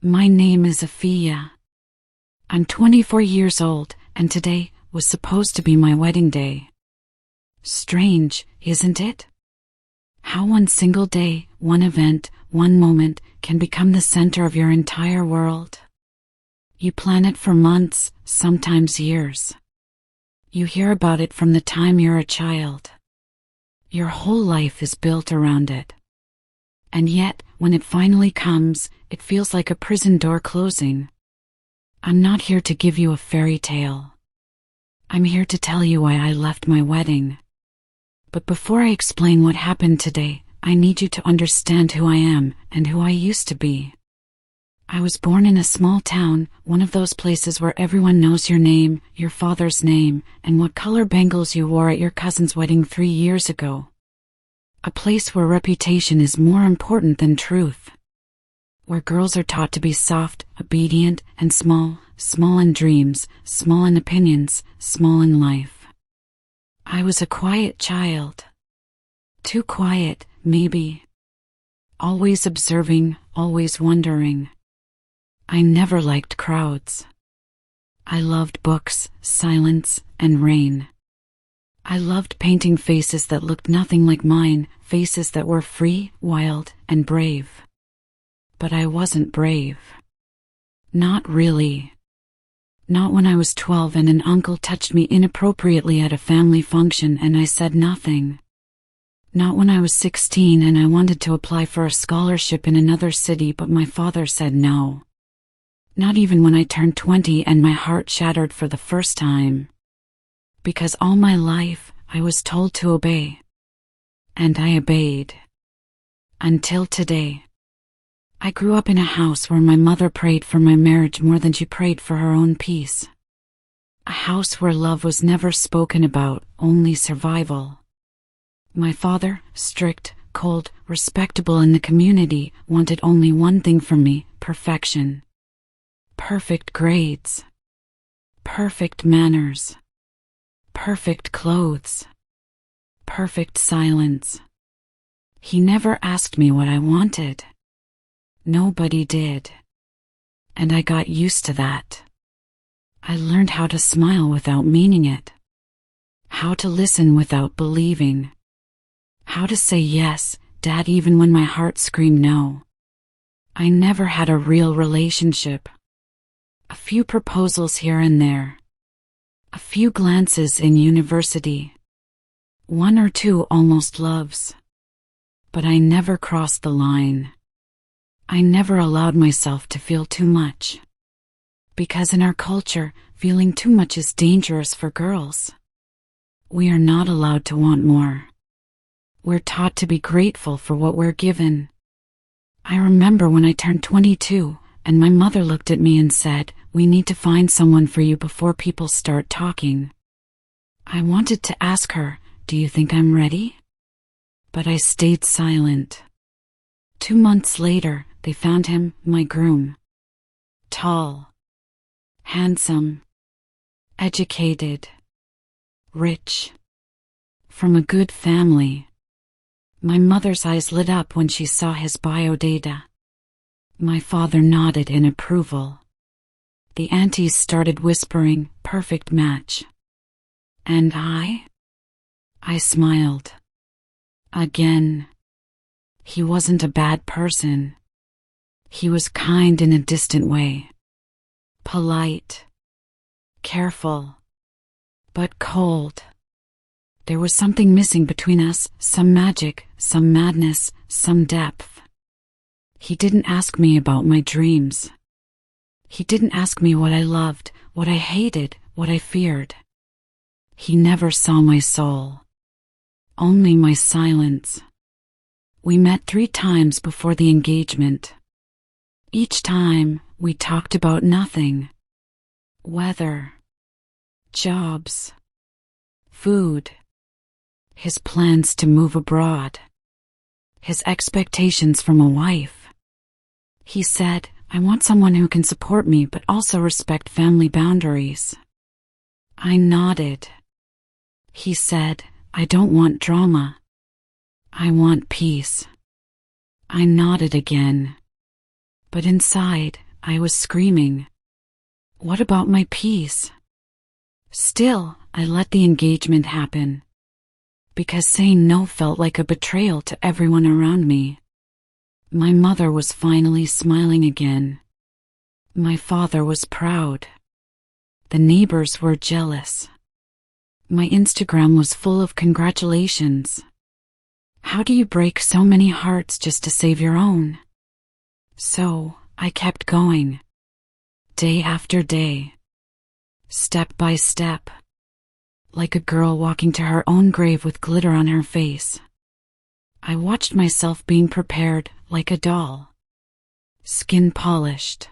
My name is Afia. I'm 24 years old, and today was supposed to be my wedding day. Strange, isn't it? How one single day, one event, one moment can become the center of your entire world. You plan it for months, sometimes years. You hear about it from the time you're a child. Your whole life is built around it. And yet, when it finally comes, it feels like a prison door closing. I'm not here to give you a fairy tale. I'm here to tell you why I left my wedding. But before I explain what happened today, I need you to understand who I am and who I used to be. I was born in a small town, one of those places where everyone knows your name, your father's name, and what color bangles you wore at your cousin's wedding 3 years ago. A place where reputation is more important than truth. Where girls are taught to be soft, obedient, and small in dreams, small in opinions, small in life. I was a quiet child. Too quiet, maybe. Always observing, always wondering. I never liked crowds. I loved books, silence, and rain. I loved painting faces that looked nothing like mine, faces that were free, wild, and brave. But I wasn't brave. Not really. Not when I was 12 and an uncle touched me inappropriately at a family function and I said nothing. Not when I was 16 and I wanted to apply for a scholarship in another city but my father said no. Not even when I turned 20 and my heart shattered for the first time. Because all my life, I was told to obey. And I obeyed. Until today. I grew up in a house where my mother prayed for my marriage more than she prayed for her own peace. A house where love was never spoken about, only survival. My father, strict, cold, respectable in the community, wanted only one thing from me, perfection. Perfect grades. Perfect manners. Perfect clothes. Perfect silence. He never asked me what I wanted. Nobody did. And I got used to that. I learned how to smile without meaning it. How to listen without believing. How to say yes, Dad, even when my heart screamed no. I never had a real relationship. A few proposals here and there. A few glances in university. 1 or 2 almost loves. But I never crossed the line. I never allowed myself to feel too much. Because in our culture, feeling too much is dangerous for girls. We are not allowed to want more. We're taught to be grateful for what we're given. I remember when I turned 22, and my mother looked at me and said, "We need to find someone for you before people start talking." I wanted to ask her, "Do you think I'm ready?" But I stayed silent. 2 months later, they found him, my groom. Tall. Handsome. Educated. Rich. From a good family. My mother's eyes lit up when she saw his biodata. My father nodded in approval. The aunties started whispering, "Perfect match." And I smiled. Again. He wasn't a bad person. He was kind in a distant way. Polite. Careful. But cold. There was something missing between us, some magic, some madness, some depth. He didn't ask me about my dreams. He didn't ask me what I loved, what I hated, what I feared. He never saw my soul. Only my silence. We met 3 times before the engagement. Each time, we talked about nothing. Weather. Jobs. Food. His plans to move abroad. His expectations from a wife. He said, "I want someone who can support me but also respect family boundaries." I nodded. He said, "I don't want drama. I want peace." I nodded again. But inside, I was screaming. What about my peace? Still, I let the engagement happen. Because saying no felt like a betrayal to everyone around me. My mother was finally smiling again. My father was proud. The neighbors were jealous. My Instagram was full of congratulations. How do you break so many hearts just to save your own? So, I kept going. Day after day. Step by step. Like a girl walking to her own grave with glitter on her face. I watched myself being prepared like a doll. Skin polished.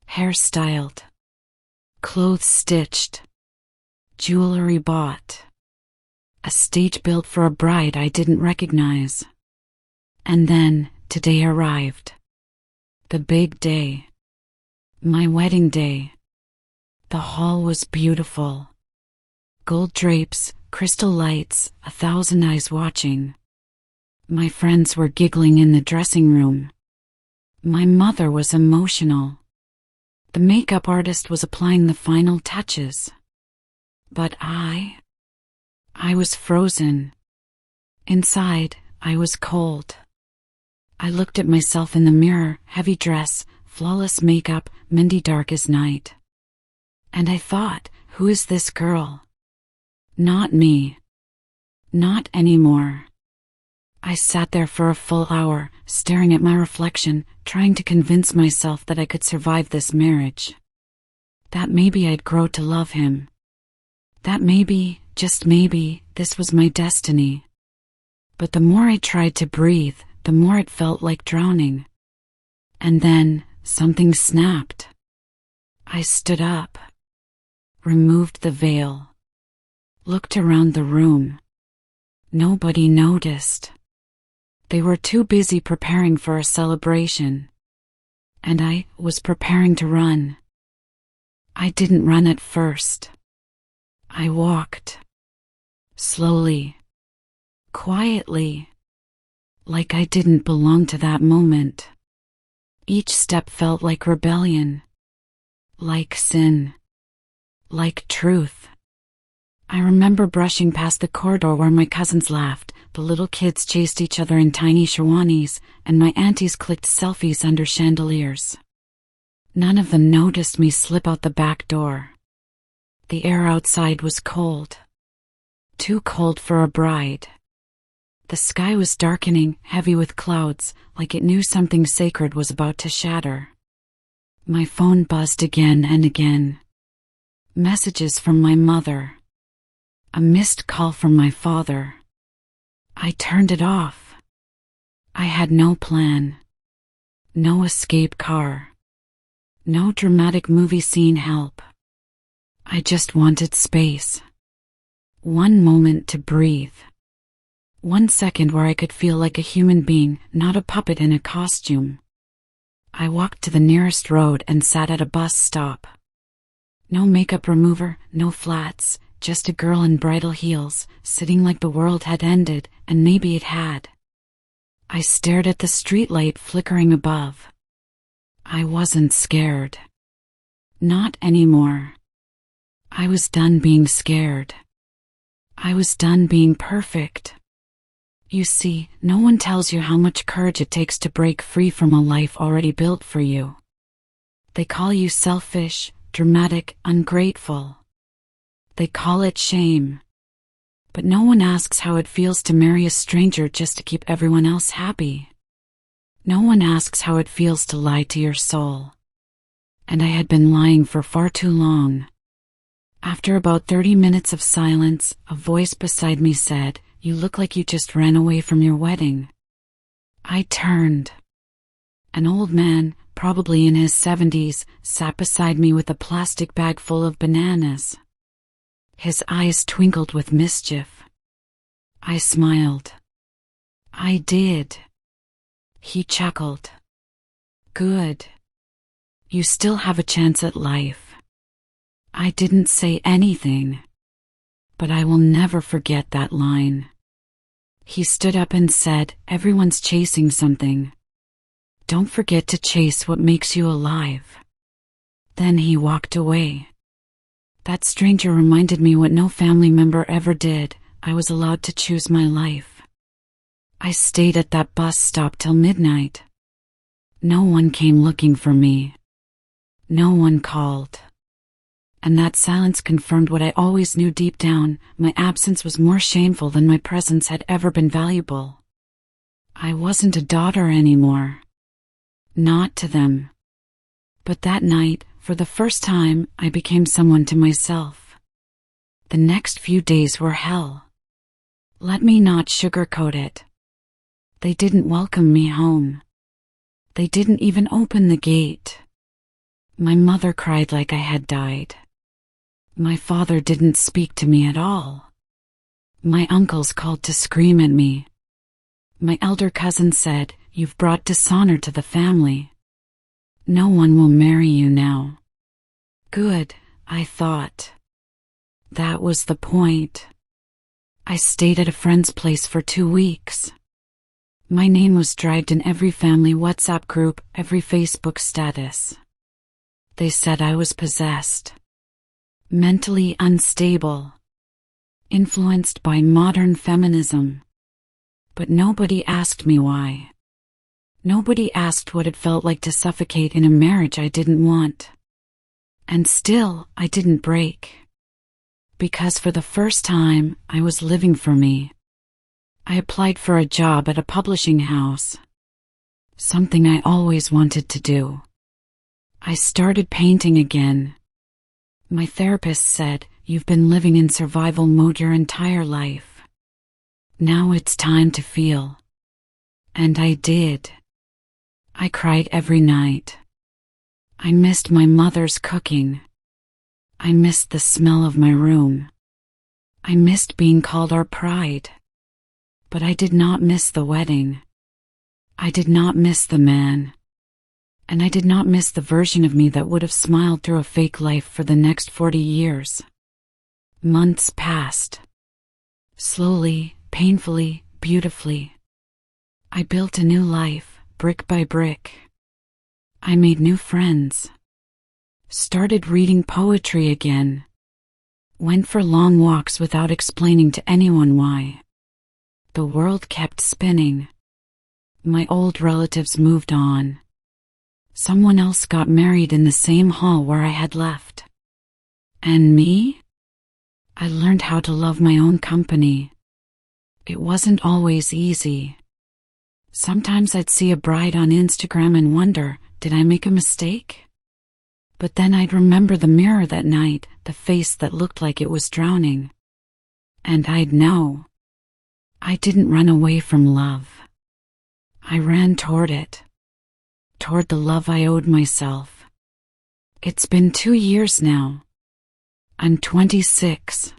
Hair styled. Clothes stitched. Jewelry bought. A stage built for a bride I didn't recognize. And then, today arrived. The big day. My wedding day. The hall was beautiful. Gold drapes, crystal lights, 1,000 eyes watching. My friends were giggling in the dressing room. My mother was emotional. The makeup artist was applying the final touches. But I was frozen. Inside, I was cold. I looked at myself in the mirror, heavy dress, flawless makeup, Mindy dark as night. And I thought, who is this girl? Not me. Not anymore. I sat there for a full hour, staring at my reflection, trying to convince myself that I could survive this marriage. That maybe I'd grow to love him. That maybe, just maybe, this was my destiny. But the more I tried to breathe, the more it felt like drowning. And then, something snapped. I stood up. Removed the veil. Looked around the room. Nobody noticed. They were too busy preparing for a celebration. And I was preparing to run. I didn't run at first. I walked. Slowly. Quietly. Like I didn't belong to that moment. Each step felt like rebellion. Like sin. Like truth. I remember brushing past the corridor where my cousins laughed, the little kids chased each other in tiny Shawanis, and my aunties clicked selfies under chandeliers. None of them noticed me slip out the back door. The air outside was cold. Too cold for a bride. The sky was darkening, heavy with clouds, like it knew something sacred was about to shatter. My phone buzzed again and again. Messages from my mother. A missed call from my father. I turned it off. I had no plan. No escape car. No dramatic movie scene help. I just wanted space. One moment to breathe. 1 second where I could feel like a human being, not a puppet in a costume. I walked to the nearest road and sat at a bus stop. No makeup remover, no flats, just a girl in bridal heels, sitting like the world had ended, and maybe it had. I stared at the streetlight flickering above. I wasn't scared. Not anymore. I was done being scared. I was done being perfect. You see, no one tells you how much courage it takes to break free from a life already built for you. They call you selfish, dramatic, ungrateful. They call it shame. But no one asks how it feels to marry a stranger just to keep everyone else happy. No one asks how it feels to lie to your soul. And I had been lying for far too long. After about 30 minutes of silence, a voice beside me said, "You look like you just ran away from your wedding." I turned. An old man, probably in his 70s, sat beside me with a plastic bag full of bananas. His eyes twinkled with mischief. I smiled. I did. He chuckled. Good. You still have a chance at life. I didn't say anything. But I will never forget that line. He stood up and said, "Everyone's chasing something. Don't forget to chase what makes you alive." Then he walked away. That stranger reminded me what no family member ever did. I was allowed to choose my life. I stayed at that bus stop till midnight. No one came looking for me. No one called. And that silence confirmed what I always knew deep down: my absence was more shameful than my presence had ever been valuable. I wasn't a daughter anymore. Not to them. But that night, for the first time, I became someone to myself. The next few days were hell. Let me not sugarcoat it. They didn't welcome me home. They didn't even open the gate. My mother cried like I had died. My father didn't speak to me at all. My uncles called to scream at me. My elder cousin said, "You've brought dishonor to the family. No one will marry you now." Good, I thought. That was the point. I stayed at a friend's place for 2 weeks. My name was dragged in every family WhatsApp group, every Facebook status. They said I was possessed. Mentally unstable. Influenced by modern feminism. But nobody asked me why. Nobody asked what it felt like to suffocate in a marriage I didn't want. And still, I didn't break. Because for the first time, I was living for me. I applied for a job at a publishing house. Something I always wanted to do. I started painting again. My therapist said, "You've been living in survival mode your entire life. Now it's time to feel." And I did. I cried every night. I missed my mother's cooking. I missed the smell of my room. I missed being called our pride. But I did not miss the wedding. I did not miss the man. And I did not miss the version of me that would have smiled through a fake life for the next 40 years. Months passed. Slowly, painfully, beautifully. I built a new life, brick by brick. I made new friends. Started reading poetry again. Went for long walks without explaining to anyone why. The world kept spinning. My old relatives moved on. Someone else got married in the same hall where I had left. And me? I learned how to love my own company. It wasn't always easy. Sometimes I'd see a bride on Instagram and wonder, did I make a mistake? But then I'd remember the mirror that night, the face that looked like it was drowning. And I'd know. I didn't run away from love. I ran toward it. Toward the love I owed myself. It's been 2 years now. I'm 26.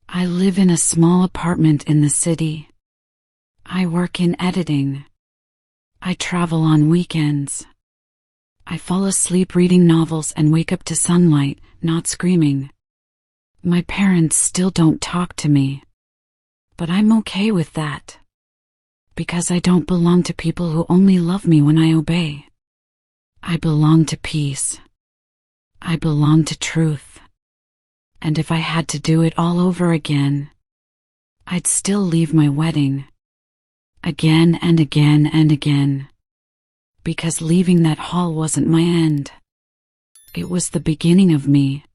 I live in a small apartment in the city. I work in editing. I travel on weekends. I fall asleep reading novels and wake up to sunlight, not screaming. My parents still don't talk to me. But I'm okay with that. Because I don't belong to people who only love me when I obey. I belong to peace. I belong to truth. And if I had to do it all over again, I'd still leave my wedding. Again and again and again. Because leaving that hall wasn't my end. It was the beginning of me.